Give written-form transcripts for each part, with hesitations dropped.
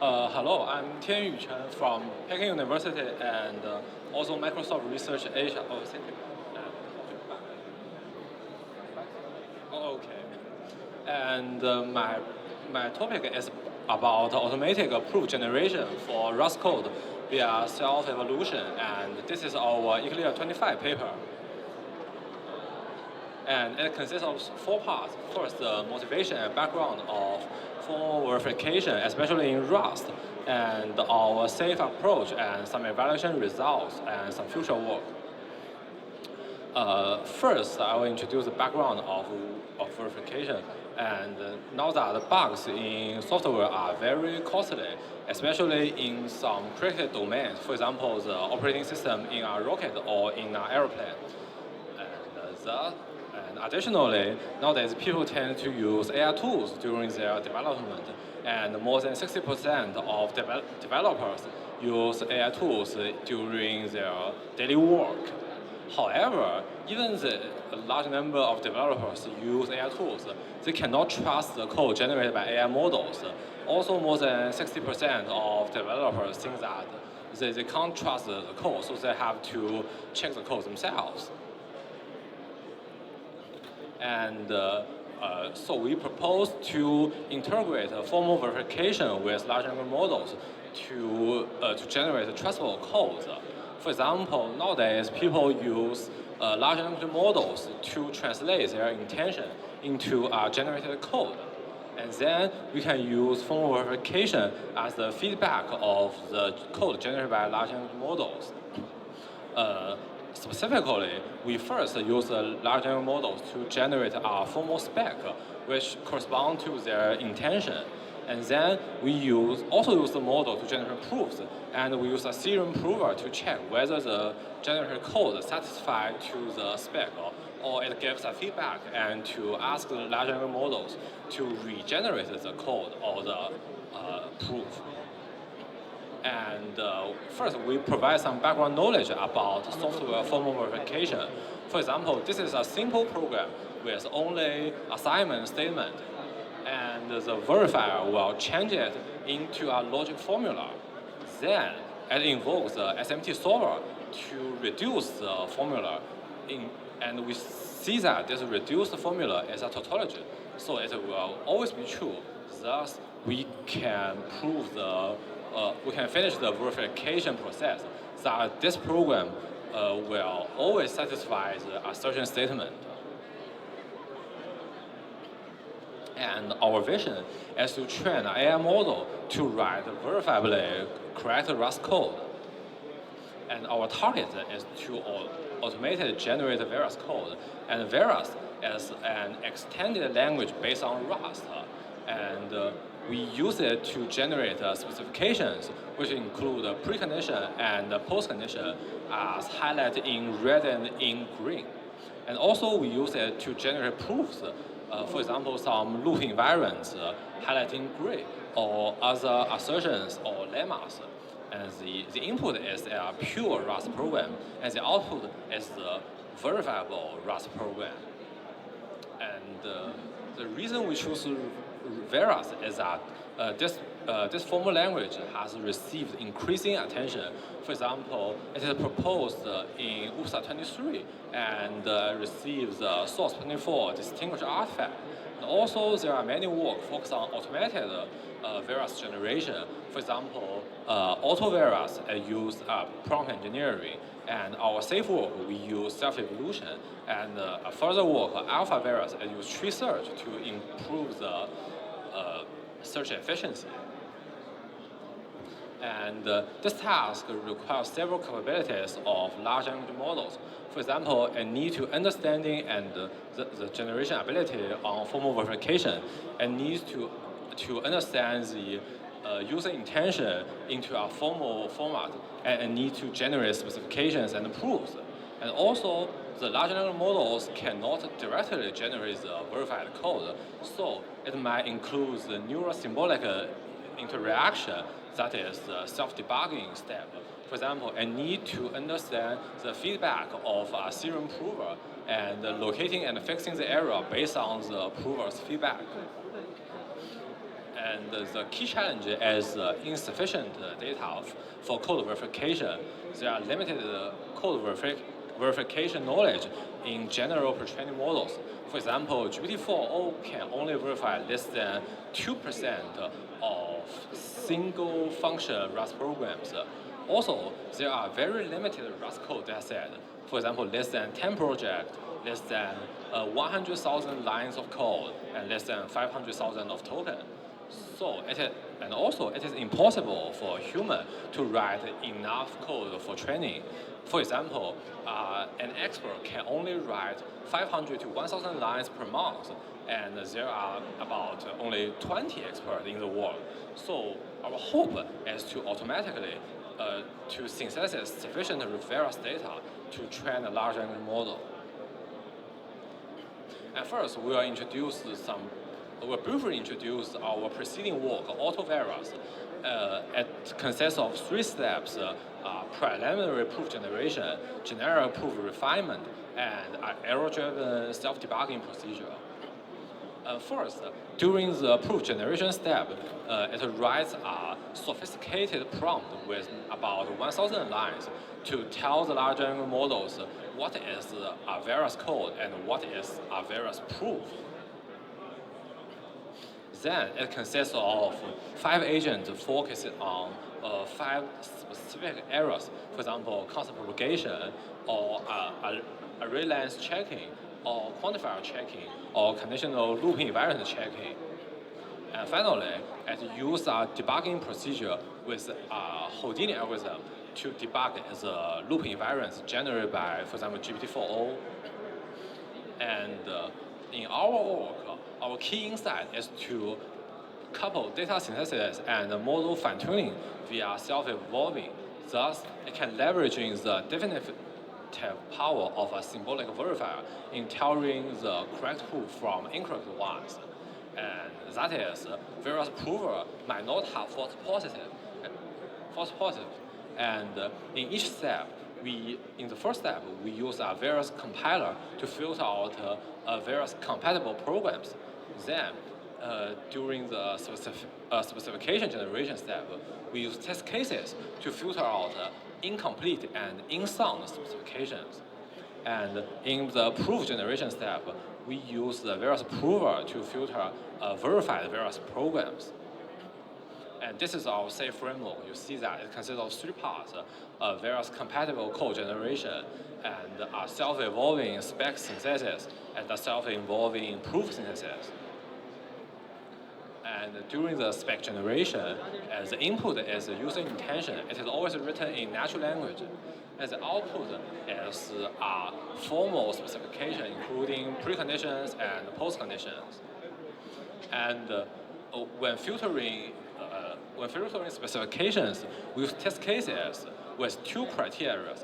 Hello, I'm Tianyu Chen from Peking University and also Microsoft Research Asia. Oh, thank you. Okay. And my topic is about automatic proof generation for Rust code via self-evolution, and this is our Eclair 25 paper. And it consists of four parts. First, the motivation and background of formal verification, especially in Rust, and our safe approach and some evaluation results and some future work. First, I will introduce the background of verification. And now that the bugs in software are very costly, especially in some critical domains. For example, the operating system in a rocket or in an airplane. And additionally, nowadays people tend to use AI tools during their development, and more than 60% of developers use AI tools during their daily work. However, even the large number of developers use AI tools, they cannot trust the code generated by AI models. Also, more than 60% of developers think that they can't trust the code, so they have to check the code themselves. And so we propose to integrate formal verification with large language models to generate trustable code. For example, nowadays people use large language models to translate their intention into generated code. And then we can use formal verification as the feedback of the code generated by large language models. Specifically, we first use the large language models to generate a formal spec, which correspond to their intention. And then we also use the model to generate proofs, and we use a serial prover to check whether the generated code satisfies to the spec, or it gives a feedback, and to ask the large language models to regenerate the code or the proof. And first, we provide some background knowledge about software formal verification. For example, this is a simple program with only assignment statement, and the verifier will change it into a logic formula. Then it invokes the SMT solver to reduce the formula, and we see that this reduced formula is a tautology, so it will always be true. Thus, we can we can finish the verification process that this program will always satisfy the assertion statement. And our vision is to train an AI model to write verifiably correct Rust code. And our target is to automate generate Veras code. And Veras is an extended language based on Rust. And we use it to generate specifications, which include precondition and postcondition as highlighted in red and in green. And also we use it to generate proofs. For example, some loop invariants highlighted in gray, or other assertions or lemmas. And the input is a pure Rust program, and the output is the verifiable Rust program. And the reason we choose Veras is that this formal language has received increasing attention. For example, it is proposed in USA 23 and receives the Source 24 distinguished artifact. And also, there are many work focused on automated Veras generation. For example, Auto Veras use prompt engineering, and our safe work we use self-evolution, and further work Alpha Veras use tree search to improve the search efficiency. And this task requires several capabilities of large language models. For example, a need to understanding and the generation ability on formal verification, and needs to understand the user intention into a formal format, and need to generate specifications and proofs. And also, the large language models cannot directly generate the verified code, so it might include the neural-symbolic interaction, that is the self-debugging step. For example, I need to understand the feedback of a serial prover and locating and fixing the error based on the prover's feedback. And the key challenge is insufficient data for code verification. There are limited code verification knowledge in general pre-training models. For example, GPT-4o can only verify less than 2% of single function Rust programs. Also, there are very limited Rust code dataset. For example, less than 10 projects, less than 100,000 lines of code, and less than 500,000 of token. So it is impossible for a human to write enough code for training. For example, an expert can only write 500 to 1,000 lines per month, and there are about only 20 experts in the world. So our hope is to automatically to synthesize sufficient reference data to train a large language model. And first, we'll briefly introduce our preceding work, AutoVeras. It consists of 3 steps: preliminary proof generation, generic proof refinement, and error-driven self-debugging procedure. First, during the proof generation step, it writes a sophisticated prompt with about 1,000 lines to tell the large language models what is a Veras code and what is a Veras proof. Then it consists of 5 agents focused on 5 specific errors. For example, constant propagation, or array length checking, or quantifier checking, or conditional looping invariant checking. And finally, it uses a debugging procedure with a Houdini algorithm to debug the looping invariants generated by, for example, GPT-4o. And in our work, our key insight is to couple data synthesis and model fine-tuning via self-evolving. Thus, it can leverage the definitive power of a symbolic verifier in telling the correct proof from incorrect ones. And that is, various prover might not have false positive. And in each step, in the first step, we use a various compiler to filter out various compatible programs. Then, during the specification generation step, we use test cases to filter out incomplete and unsound specifications. And in the proof generation step, we use the various prover to filter verified various programs. And this is our safe framework. You see that it consists of 3 parts: various compatible code generation, and a self-evolving spec synthesis, and a self-evolving proof synthesis. And during the spec generation, as the input is user intention, it is always written in natural language. As the output is a formal specification, including preconditions and postconditions. And when filtering specifications, we use test cases with 2 criteria.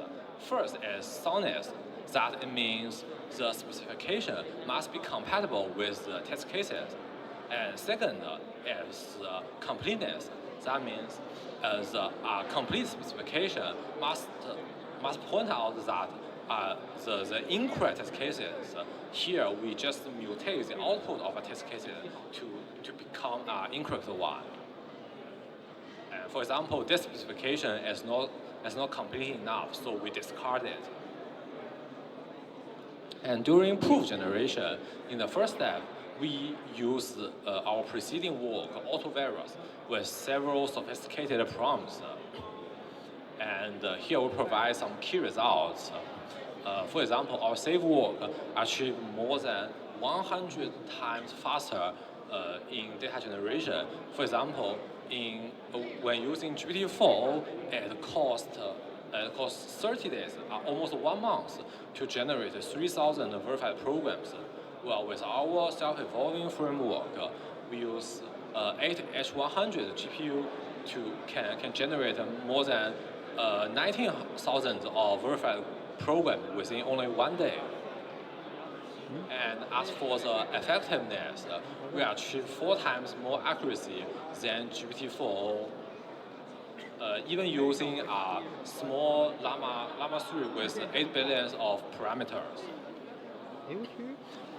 First is soundness. That it means the specification must be compatible with the test cases. And second is completeness. That means the complete specification must point out that the incorrect test cases, here we just mutate the output of a test case to become an incorrect one. And for example, this specification is not complete enough, so we discard it. And during proof generation, in the first step, we use our preceding work, AutoVeras, with several sophisticated prompts. And here we provide some key results. For example, our save work achieved more than 100 times faster in data generation. For example, when using GPT-4, it costs 30 days, almost 1 month, to generate 3,000 verified programs. Well, with our self-evolving framework, we use 8H100 GPU can generate more than 19,000 of verified programs within only 1 day. And as for the effectiveness, we achieve 4 times more accuracy than GPT-4o, even using a small Llama 3 with 8 billion of parameters.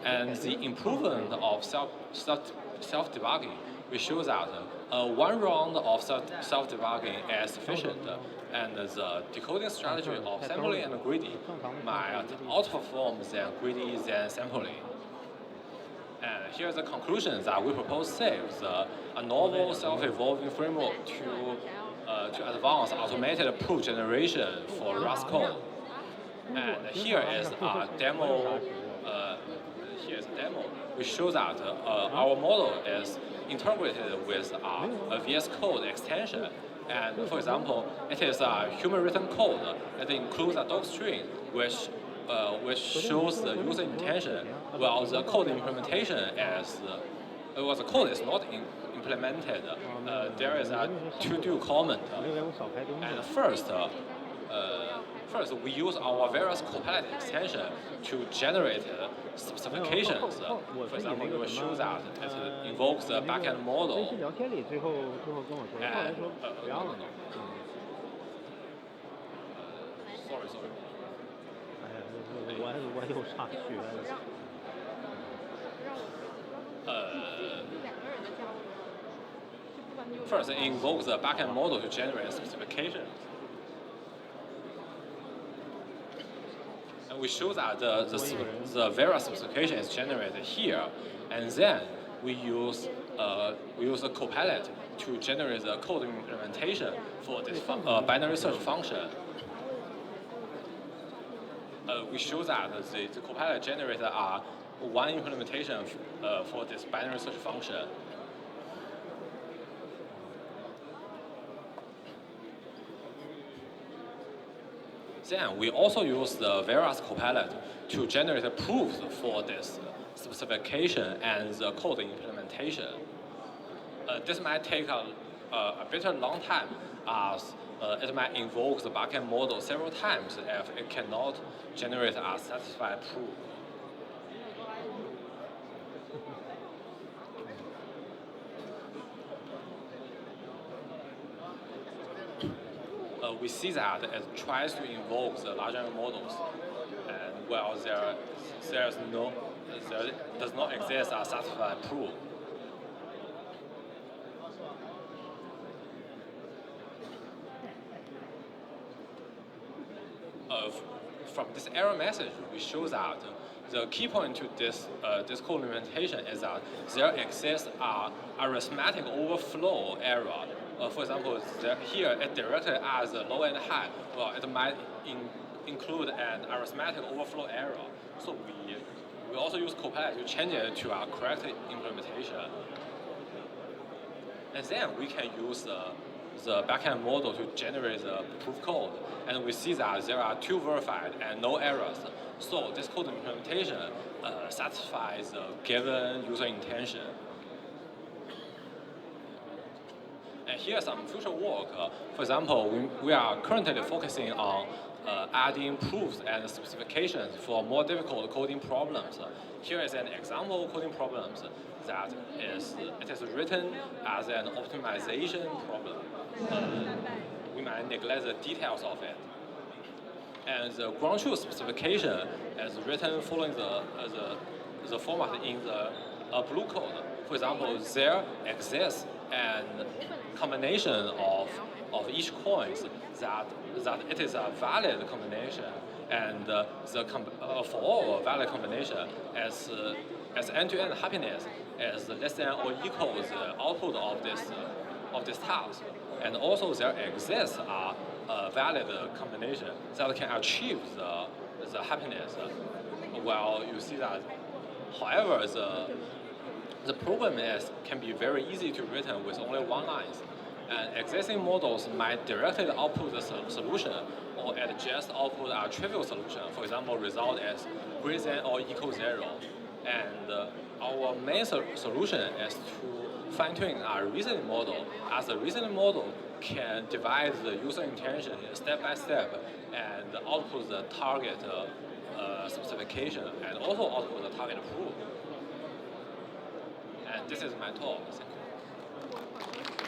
And the improvement of self-debugging we show that one round of self-debugging is sufficient, and the decoding strategy of sampling and greedy might outperform than greedy than sampling. And here's the conclusion that we propose saves a novel self-evolving framework to advance automated proof generation for Rust code. And here is a demo. Here's a demo. We show that our model is integrated with a VS Code extension. And for example, it is a human-written code that includes a docstring which shows the user intention, while the code implementation is the code is not implemented. There is a to-do comment. And first, we use our various Copilot extension to generate specifications. For example, we will show that it invokes the backend model. Sorry. First, it invokes the backend model to generate specifications. And we show that the various specification is generated here, and then we use a Copilot to generate the code implementation for this binary search function. We show that the Copilot generated one implementation for this binary search function. Then we also use the various Copilot to generate proofs for this specification and the code implementation. This might take a bit long time, as it might invoke the backend model several times if it cannot generate a satisfied proof. We see that it tries to invoke the large language models, and while there does not exist a satisfied proof. From this error message, we show that the key point to this code implementation is that there exists a arithmetic overflow error. For example, here it directly adds the low and high. Well, it might include an arithmetic overflow error. So we also use Copilot to change it to a correct implementation. And then we can use the backend model to generate the proof code. And we see that there are 2 verified and no errors. So this code implementation satisfies the given user intention. And here's some future work. For example, we are currently focusing on adding proofs and specifications for more difficult coding problems. Here is an example coding problem that it is written as an optimization problem. We might neglect the details of it. And the ground truth specification is written following the format in the blue code. For example, there exists a combination of each coin that it is a valid combination, and for all valid combination as end-to-end happiness is less than or equals the output of this task. And also there exists a valid combination that can achieve the happiness. While you see that, however, the problem can be very easy to written with only one line. And existing models might directly output the solution, or at just output a trivial solution. For example, result is greater than or equal 0. And our main solution is to fine-tune our reasoning model, as the reasoning model can divide the user intention step by step and output the target specification and also output the target proof. And this is my talk. Thank you.